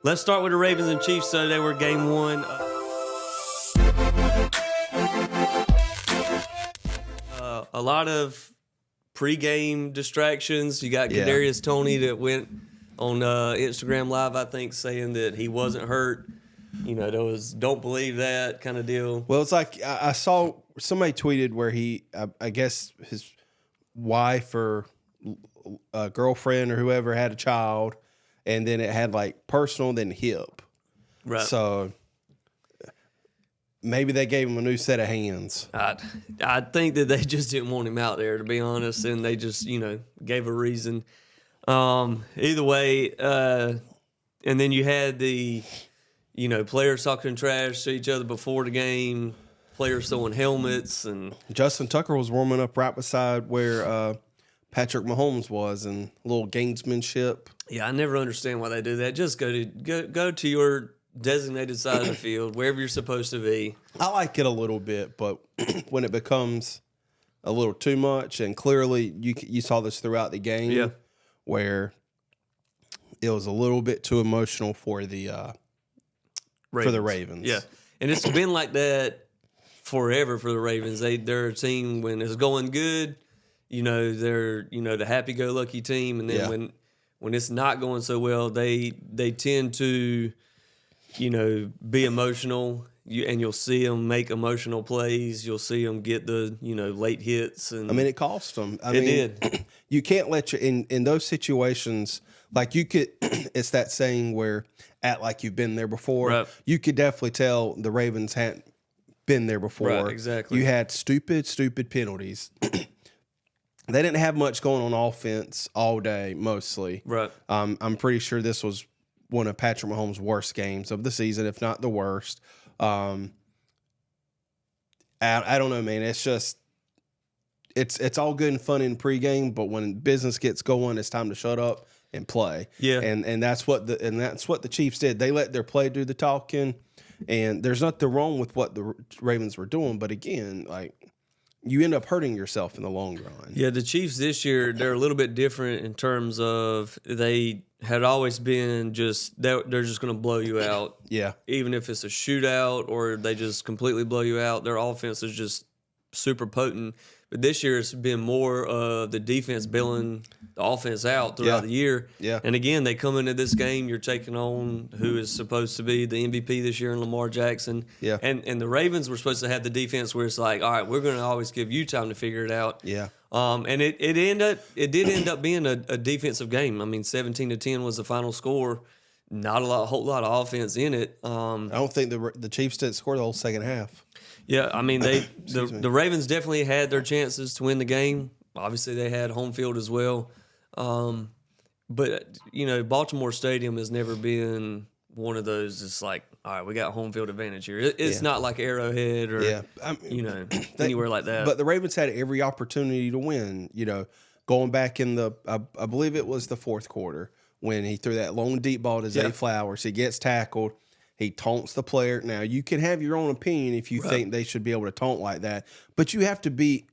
Let's start with the Ravens and Chiefs. So they were game one. A lot of pregame distractions. You got Kadarius Toney that went on Instagram Live, I think, saying that he wasn't hurt. You know, there was don't believe that kind of deal. Well, it's like I saw somebody tweeted where I guess his wife or girlfriend or whoever had a child, and then it had like personal, then hip. Right. So maybe they gave him a new set of hands. I think that they just didn't want him out there, to be honest, and they just, gave a reason. Either way, and then you had the, players talking trash to each other before the game, players throwing helmets. And Justin Tucker was warming up right beside where Patrick Mahomes was, and a little gamesmanship. Yeah, I never understand why they do that. Just go to your designated side of the field, wherever you're supposed to be. I like it a little bit, but when it becomes a little too much, and clearly you saw this throughout the game, where it was a little bit too emotional for the Ravens. Yeah, and it's been like that forever for the Ravens. They're a team when it's going good, they're the happy-go-lucky team, and then when it's not going so well, they tend to be emotional, and you'll see them make emotional plays. You'll see them get the, late hits. And it cost them. It did. You can't let in those situations, like you could, it's that saying where act like you've been there before. Right. You could definitely tell the Ravens hadn't been there before. Right, exactly. You had stupid penalties. They didn't have much going on offense all day, mostly. Right. I'm pretty sure this was one of Patrick Mahomes' worst games of the season, if not the worst. I don't know, man. It's just it's all good and fun in pregame, but when business gets going, it's time to shut up and play. Yeah. And that's what the Chiefs did. They let their play do the talking, and there's nothing wrong with what the Ravens were doing, but again, like, you end up hurting yourself in the long run. Yeah, the Chiefs this year, they're a little bit different in terms of they had always been they're just going to blow you out. Yeah. Even if it's a shootout or they just completely blow you out, their offense is just super potent. But this year it's been more of the defense bailing the offense out throughout the year. Yeah. And again, they come into this game, you're taking on who is supposed to be the MVP this year in Lamar Jackson. Yeah. And the Ravens were supposed to have the defense where it's like, all right, we're going to always give you time to figure it out. Yeah. And it did end up being a defensive game. I mean, 17-10 was the final score. Not a whole lot of offense in it. I don't think the Chiefs didn't score the whole second half. Yeah, I mean the Ravens definitely had their chances to win the game. Obviously, they had home field as well. But Baltimore Stadium has never been one of those. It's like, all right, we got home field advantage here. It's not like Arrowhead or anywhere like that. But the Ravens had every opportunity to win. Going back in I believe it was the fourth quarter when he threw that long deep ball to Zay Flowers. He gets tackled. He taunts the player. Now, you can have your own opinion if you think they should be able to taunt like that, but you have to be,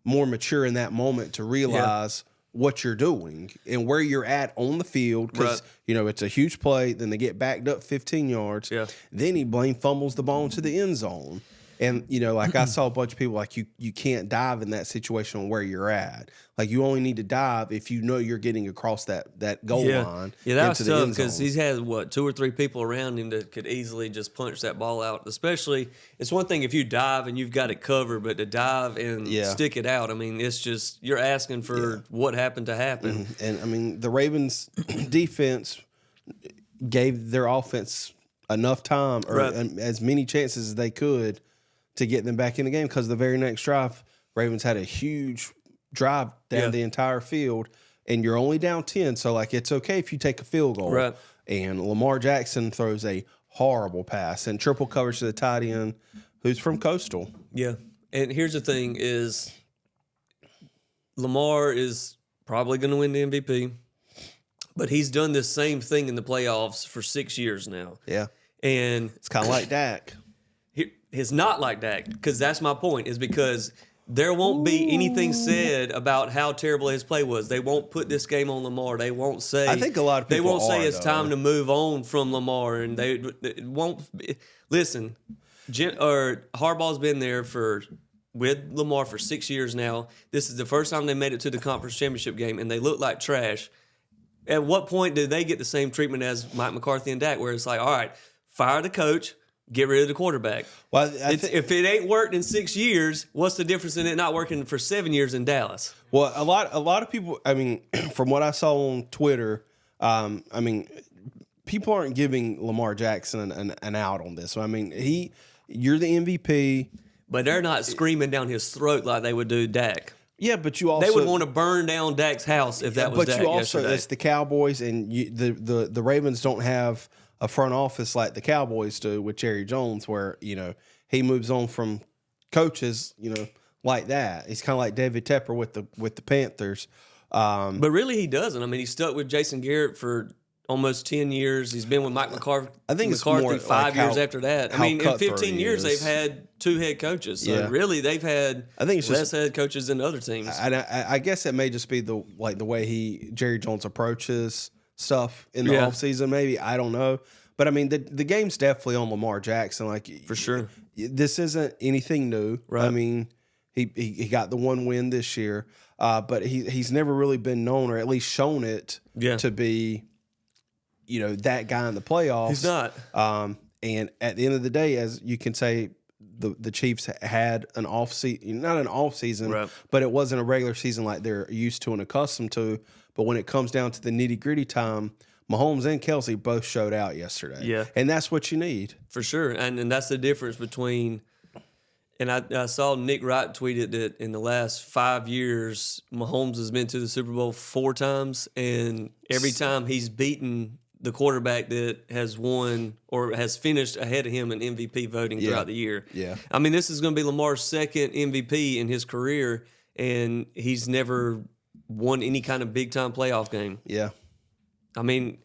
more mature in that moment to realize what you're doing and where you're at on the field, because it's a huge play. Then they get backed up 15 yards. Yeah. Then he fumbles the ball into the end zone. And, like I saw a bunch of people like you can't dive in that situation where you're at. Like, you only need to dive if you know you're getting across that goal line. Yeah, that was tough because he's had, 2 or 3 people around him that could easily just punch that ball out. Especially, it's one thing if you dive and you've got it covered, but to dive and stick it out, I mean, it's just, you're asking for what happened to happen. Mm-hmm. And, I mean, the Ravens defense gave their offense enough time or as many chances as they could to get them back in the game, because the very next drive, Ravens had a huge drive down the entire field, and you're only down 10, so, like, it's okay if you take a field goal. Right. And Lamar Jackson throws a horrible pass and triple coverage to the tight end, who's from Coastal. Yeah, and here's the thing is Lamar is probably going to win the MVP, but he's done this same thing in the playoffs for 6 years now. Yeah. And it's kind of like Dak. It's not like that, because that's my point, is because there won't be anything said about how terrible his play was. They won't put this game on Lamar. They won't say. I think a lot of people They won't say it's though. time to move on from Lamar, and they won't listen. Harbaugh's been there with Lamar for 6 years now. This is the first time they made it to the conference championship game, and they look like trash. At what point did they get the same treatment as Mike McCarthy and Dak, where it's like, all right, fire the coach, get rid of the quarterback? Well, if it ain't worked in 6 years, what's the difference in it not working for 7 years in Dallas? Well, a lot of people. I mean, from what I saw on Twitter, I mean, people aren't giving Lamar Jackson an out on this. So, I mean, you're the MVP, but they're not screaming down his throat like they would do Dak. Yeah, but you also they would want to burn down Dak's house if that was Dak. But you also, it's the Cowboys, and the Ravens don't have a front office like the Cowboys do with Jerry Jones, where he moves on from coaches, like that. He's kind of like David Tepper with the Panthers. But really, he doesn't. I mean, he stuck with Jason Garrett for almost 10 years. He's been with Mike McCarthy. I think it's more 5 years after that. I mean, in 15 years, they've had 2 head coaches. So really, they've had less head coaches than other teams. I guess it may just be the way Jerry Jones approaches stuff in the offseason. Maybe, I don't know. But I mean, the game's definitely on Lamar Jackson. Like, for sure, this isn't anything new. Right. I mean, he got the one win this year, but he's never really been known, or at least shown it, to be, that guy in the playoffs. He's not. And at the end of the day, as you can say, the Chiefs had an off season, not an off season, right, but it wasn't a regular season like they're used to and accustomed to. But when it comes down to the nitty gritty time, Mahomes and Kelce both showed out yesterday. Yeah. And that's what you need. For sure. And that's the difference between, and I saw Nick Wright tweeted that in the last 5 years, Mahomes has been to the Super Bowl 4 times, and every time he's beaten the quarterback that has won or has finished ahead of him in MVP voting throughout the year. Yeah. I mean, this is going to be Lamar's second MVP in his career, and he's never won any kind of big-time playoff game. Yeah. I mean,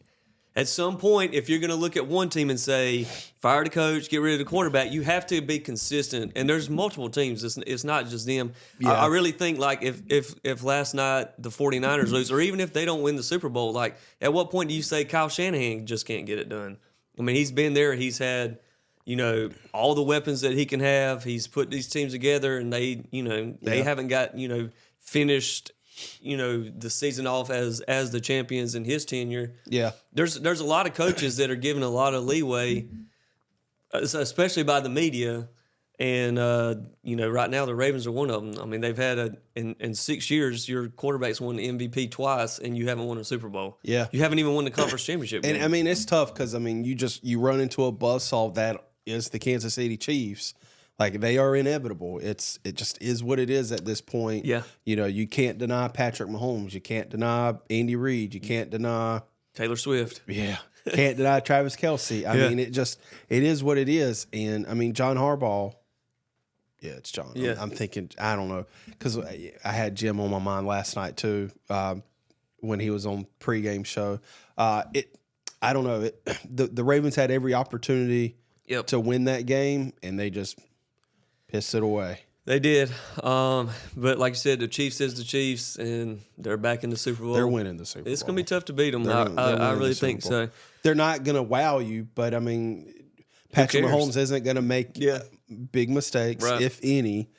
at some point, if you're going to look at one team and say, fire the coach, get rid of the quarterback, you have to be consistent. And there's multiple teams. It's not just them. Yeah. I really think, like, if last night the 49ers lose, or even if they don't win the Super Bowl, like, at what point do you say Kyle Shanahan just can't get it done? I mean, he's been there. He's had, all the weapons that he can have. He's put these teams together, and they haven't got, finished the season off as the champions in his tenure. Yeah. There's a lot of coaches that are given a lot of leeway, especially by the media. And, right now the Ravens are one of them. I mean, they've had in 6 years, your quarterback's won the MVP twice, and you haven't won a Super Bowl. Yeah. You haven't even won the conference championship game. And, I mean, it's tough because, I mean, you run into a buzzsaw that is the Kansas City Chiefs. Like, they are inevitable. It just is what it is at this point. Yeah. You can't deny Patrick Mahomes. You can't deny Andy Reid. You can't deny Taylor Swift. Yeah. Can't deny Travis Kelce. I mean, it is what it is. And, I mean, John Harbaugh. Yeah, it's John. Yeah. I'm thinking, I don't know, because I had Jim on my mind last night too, when he was on pregame show. I don't know. The Ravens had every opportunity to win that game, and they just pissed it away. They did. But like you said, the Chiefs is the Chiefs, and they're back in the Super Bowl. They're winning the Super Bowl. It's going to be tough to beat them. I really think so. They're not going to wow you, but, I mean, Patrick Mahomes isn't going to make big mistakes, if any.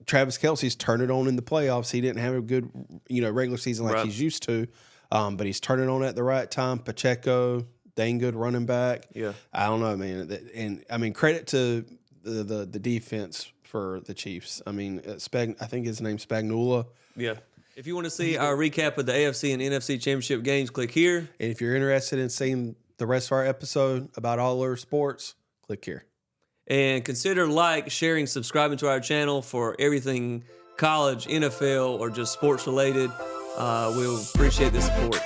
Travis Kelce's turned it on in the playoffs. He didn't have a good, regular season like he's used to, but he's turning on at the right time. Pacheco, dang good running back. Yeah, I don't know, man. And I mean, credit to the defense for the Chiefs. I mean, I think his name's Spagnuolo. Yeah. If you want to see our recap of the AFC and NFC championship games, click here. And if you're interested in seeing the rest of our episode about all our sports, click here. And consider sharing, subscribing to our channel for everything college, NFL, or just sports related. We'll appreciate the support.